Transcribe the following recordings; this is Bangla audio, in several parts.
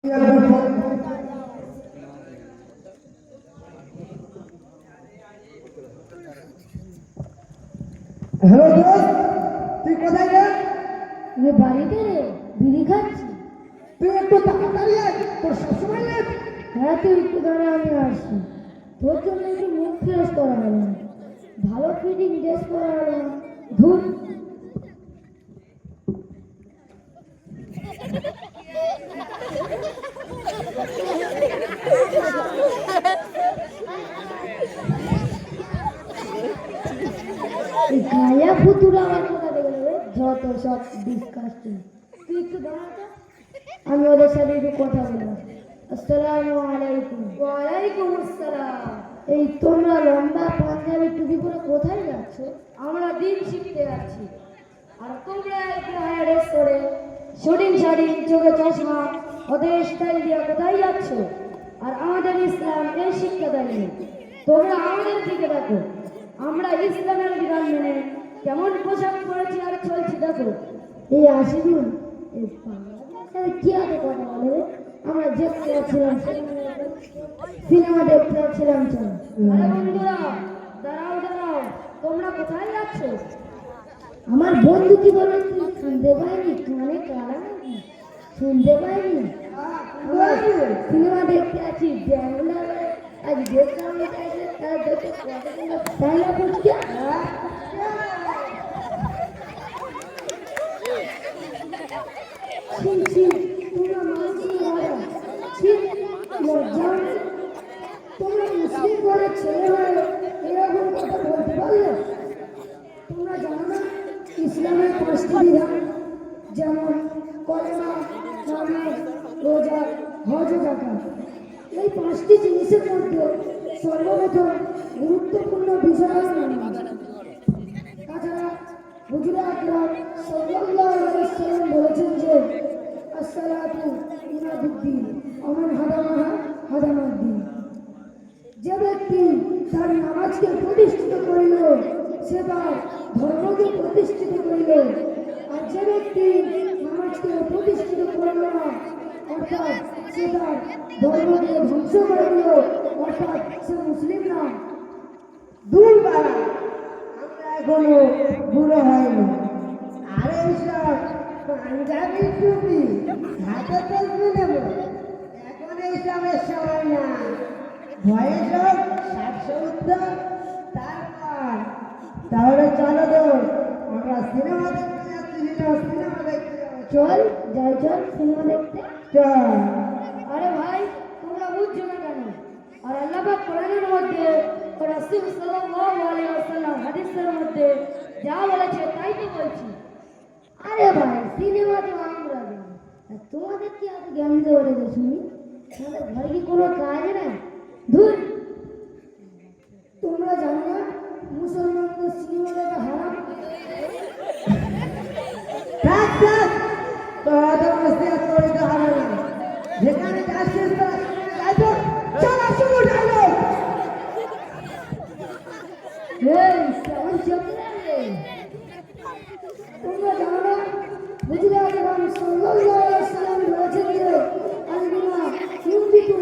হ্যালো দোস্ত, তুই কোথায় রে? আমি বাড়িতে রে, বিড়ি খাচ্ছি। তুই একটু তাড়াতাড়ি আয়, তোর সবসময় লেট। হ্যাঁ, তুই একটু দাঁড়া, আমি আসছি। তোর জন্য একটু মুখ ফ্রেশ করা হলো না, ভালো ফিটিং ড্রেস পরা হলো না। ধুর, গায়া ফুতুরা আমার কোথা থেকে নেবে, যত সব ডিসকাস্টিং। তুই একটু দাঁড়াতে, আমি ওদের সাথে একটু কথা বলবো। আসসালামু আলাইকুম। ওয়ালাইকুম আসসালাম। এই তোমরা লম্বা পাঞ্জাবি টুপি পরে কোথায় যাচ্ছ? আমরা দিন শিখতে যাচ্ছি। আর তোমরা একটু হায়ার ড্রেস পরে শুটিং শাড়ি, চোখে চশমা, ওদের স্টাইল দিয়ে কোথায় যাচ্ছ? আর আমাদের ইসলাম এই শিক্ষা দেয়নি। তোমরা আমাদের দিকে দেখো, আমরা ইসলামের বিধান মেনে কেমন পোশাক পরেছি আর চলছি দেখো। এই আশিদুল, এই বাংলাদেশের কি আগে কথা বলে রে? আমরা দেখতে যাচ্ছিলাম সিনেমা দেখতে যাচ্ছিলাম। চল আরে বন্ধুরা, দাঁড়াও দাঁড়াও, তোমরা কোথায় যাচ্ছ? আমার বন্ধু কি বলে, তুই শুনতে পাইনি? কানে কারা নাকি? শুনতে পাইনি? সিনেমা দেখতে আছি ব্যাঙ্গালোরে। আজ দেখলাম তার দেখে তাই না বুঝতে তোমরা মুসলিম ঘরের ছেলে হয়ে এরকম কথা বলতে পারলে? তোমরা জানো না ইসলামের 5টি বিধান, যেমন কলেমা, নামাজ, রোজা, হজ ও যাকাত। এই 5টি জিনিসের মধ্যে সর্বপ্রথম গুরুত্বপূর্ণ বিষয় হল নামাজ। তাছাড়া হুজুরে আকরাম সাল্লাল্লাহু আলাইহি ওয়াসাল্লাম বলেছেন যে আসসালাতু ইমাদুদ্দিন ওয়া মান হাদামাহা হাদামাদ্দিন। যে ব্যক্তি তার নামাজকে প্রতিষ্ঠিত করিল সে তার ধর্মকে প্রতিষ্ঠিত করিল, আর যে ব্যক্তি নামাজকে প্রতিষ্ঠিত করিল না অর্থাৎ সে তার ধর্মকে ধ্বংস করে দিল, অর্থাৎ সে মুসলিম না। দূর বাড়া, আমরা এখনো বুড়ো হয়নি। আরে এইসব পাঞ্জাবি টুপি, হাতে তসবি নেব, এখন এইসবের সময় না। বয়স হোক 60-70, তারপর। তাহলে চলো তো, আমরা সিনেমা দেখতে যাচ্ছি। সিনেমা দেখতে যাবো। চল যাই, চল সিনেমা দেখতে চল। আরে ভাই, তোমরা বুঝছো না কেন? আর আল্লাহ পাক কোরআনের মধ্যে ও রাসূল সাল্লাল্লাহু আলাইহি ওয়াসাল্লাম হাদিসের মধ্যে যা বলেছে তাই তো বলছি। আরে ভাই, সিনেমা তো আমরা দেখি, আর তোমাদের কি এত জ্ঞান দিতে পারে শুনি? তোমাদের ঘরে কি কোনো কাজ নেই? ধুর, তোমরা জানো না মুসলমানদের সিনেমা দেখা হারাম? থাক থাক, তোরা তো নসিহত করতে হবে না। যেখানে যাচ্ছিস তোরা যাই তো। চল শুরু ডায়লগ। এই কেমন চলছে রে? তোমরা জানো না হুজুরে আকরাম সাল্লাল্লাহু আলাইহি ওয়াসাল্লাম বলেছেন যে আল-গিনা ইউফিতু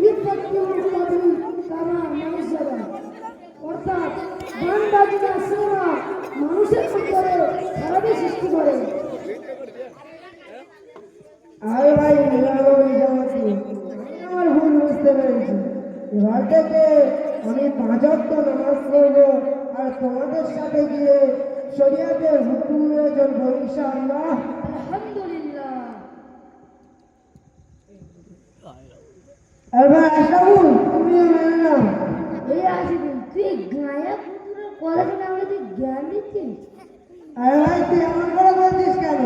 ইফাতু মুতাদি কামা মানজাবা, অর্থাৎ গান বাজনা শোনা মানুষের ভিতরে খারাপের সৃষ্টি করে। আরে ভাই, আমার ভুল বুঝতে পেরেছি। এবার থেকে আমি 5 ওয়াক্ত নামাজ পড়বো আর তোমাদের সাথে গিয়ে শরিয়াতের হুকুম মেনে চলবো ইনশাআল্লাহ। আলহামদুলিল্লাহ। এবার আশরাফুল, তুমিও মেনে নাও। এই আসিদিন, তুই গায়া পুতুরের কথা শুনে আমাদের জ্ঞান দিচ্ছিস? আরে ভাই, তুই এমন করে বলছিস কেন?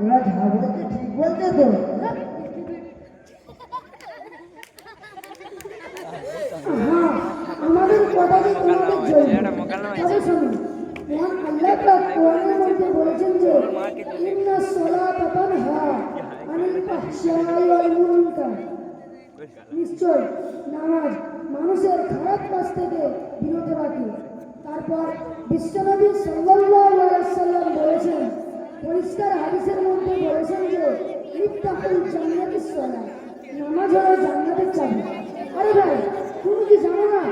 ওরা যা বলছে ঠিক বলছে তো। হ্যাঁ, আমাদের কথা যে তোমাদের জন্য। তবে শোনো, মহান আল্লাহ পাক কোরআনের মধ্যে বলেছেন যে ইন্নাস সালাতা তানহা আনিল ফাহশাই ওয়াল মুনকার। নিশ্চয় নামাজ মানুষের খারাপ কাজ থেকে বিরত রাখে। তারপর বিশ্বনবী সাল্লাল্লাহু আলাইহি ওয়াসাল্লাম বলেছেন, পরিষ্কার হাদিসের মধ্যে বলেছেন যে ইত্তাকুল জান্নাতিস সালাত, হলো জান্নাতের চাবি। আরে ভাই, তুমি কি জানো না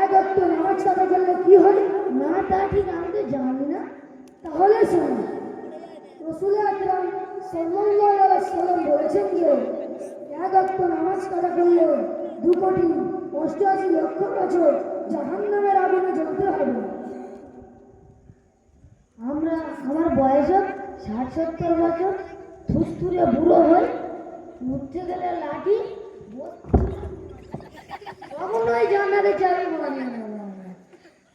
এক ওয়াক্ত নামাজ কাজা করলে কি হয়? না, তা ঠিক আমি তো জানি না। তাহলে শোনো, রাসূল আকরাম সাল্লাল্লাহু আলাইহি ওয়াসাল্লাম বলেছেন যে এক ওয়াক্ত নামাজ কাজা করলে 2,88,00,000 বছর জাহান্নামের আগুনে জ্বলতে হবে। আমার বয়স 60-70 বছর, থুতথুরে বুড়ো হই, উঠতে গেলে লাঠি কখনোই জান্নাতে যাবে না।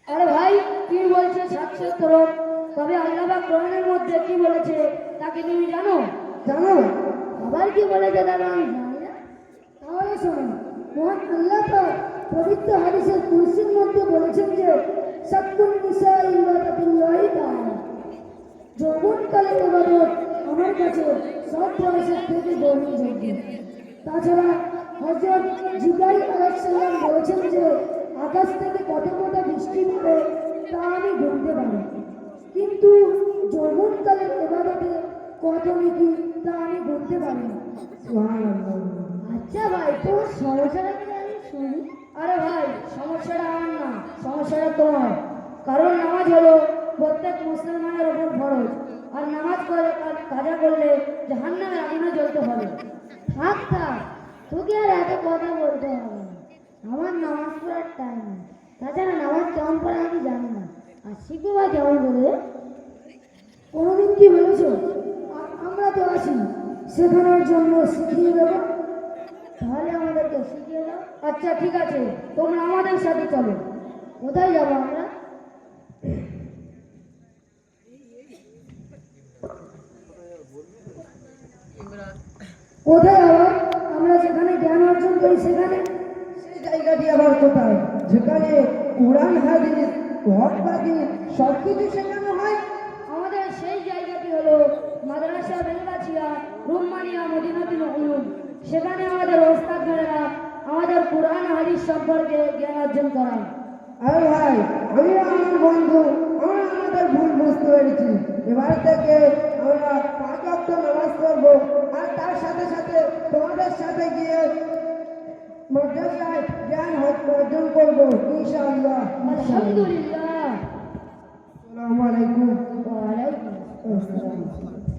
আরে ভাই, কি বলছে 60-70? তবে আল্লাহ পাক কোরআনের মধ্যে কি বলেছে তা কি তুমি জানো? জানো? আবার কি বলেছে তা আমি জানি না। তাহলে শোনো, মহান আল্লাহ পাক পবিত্র হাদিসের কুরসির মধ্যে বলেছেন যে সাক্কুন নিসা ইবাদাতুল্লাহি তাআলা, যৌবনকালের ইবাদত আমার কাছে সব বয়সের থেকে গ্রহণযোগ্য। তাছাড়া হযরত জিবরাইল আলাইহিস সালাম বলেছেন যে আকাশ থেকে কত কত বৃষ্টি পড়ে তা আমি গুনতে পারি, কিন্তু যৌবনকালের ইবাদতে কত নাকি তা আমি গুনতে পারি না। সুবহানাল্লাহ। আচ্ছা ভাই, তোর সমস্যাটা কি আমি শুনি? আরে ভাই, সমস্যাটা আমার না, সমস্যাটা তোমার। কারণ নামাজ হলো প্রত্যেক মুসলমানের ওপর ফরজ, আর নামাজ করে কাজা করলে জাহান্নামের আগুনে জ্বলতে হবে। থাক থাক, তোকে আর এত কথা বলতে হবে না। আমার নামাজ পড়ার টাইম নেই। তাছাড়া নামাজ কেমন পড়ে আমি জানি না, আর শিখবো বা কেমন করে? কোনোদিন কি বলেছ আমরা তো আছি শেখানোর জন্য, শিখিয়ে দেবো। তাহলে আমাদেরকে শিখিয়ে দাও। আচ্ছা ঠিক আছে, তোমরা আমাদের সাথে চলো। কোথায় যাবো আমরা? কোথায় আবার? আমরা যেখানে জ্ঞান অর্জন করি সেখানে। সেই জায়গাটি আবার কোথায়? যেখানে কোরআন হাদিস ওয়াহবাদী সব কিছু শেখানো হয়। আমাদের সেই জায়গাটি হলো মাদ্রাসা বেলগাছিয়া রুম্মানিয়া মদিনাতুল উলুম। সেখানে আমাদের ওস্তাদরা আমাদের কোরআন হাদিস সম্পর্কে জ্ঞান অর্জন করায়। আরে ভাই, আমি আমার বন্ধু, আমরা আমাদের ভুল বুঝতে পেরেছি। এবার থেকে আমরা 5 ওয়াক্ত নামাজ পড়বো, আর তার সাথে সাথে তোমাদের সাথে গিয়ে মাদ্রাসায় জ্ঞান অর্জন করবো ইনশাআল্লাহ। আলহামদুলিল্লাহ।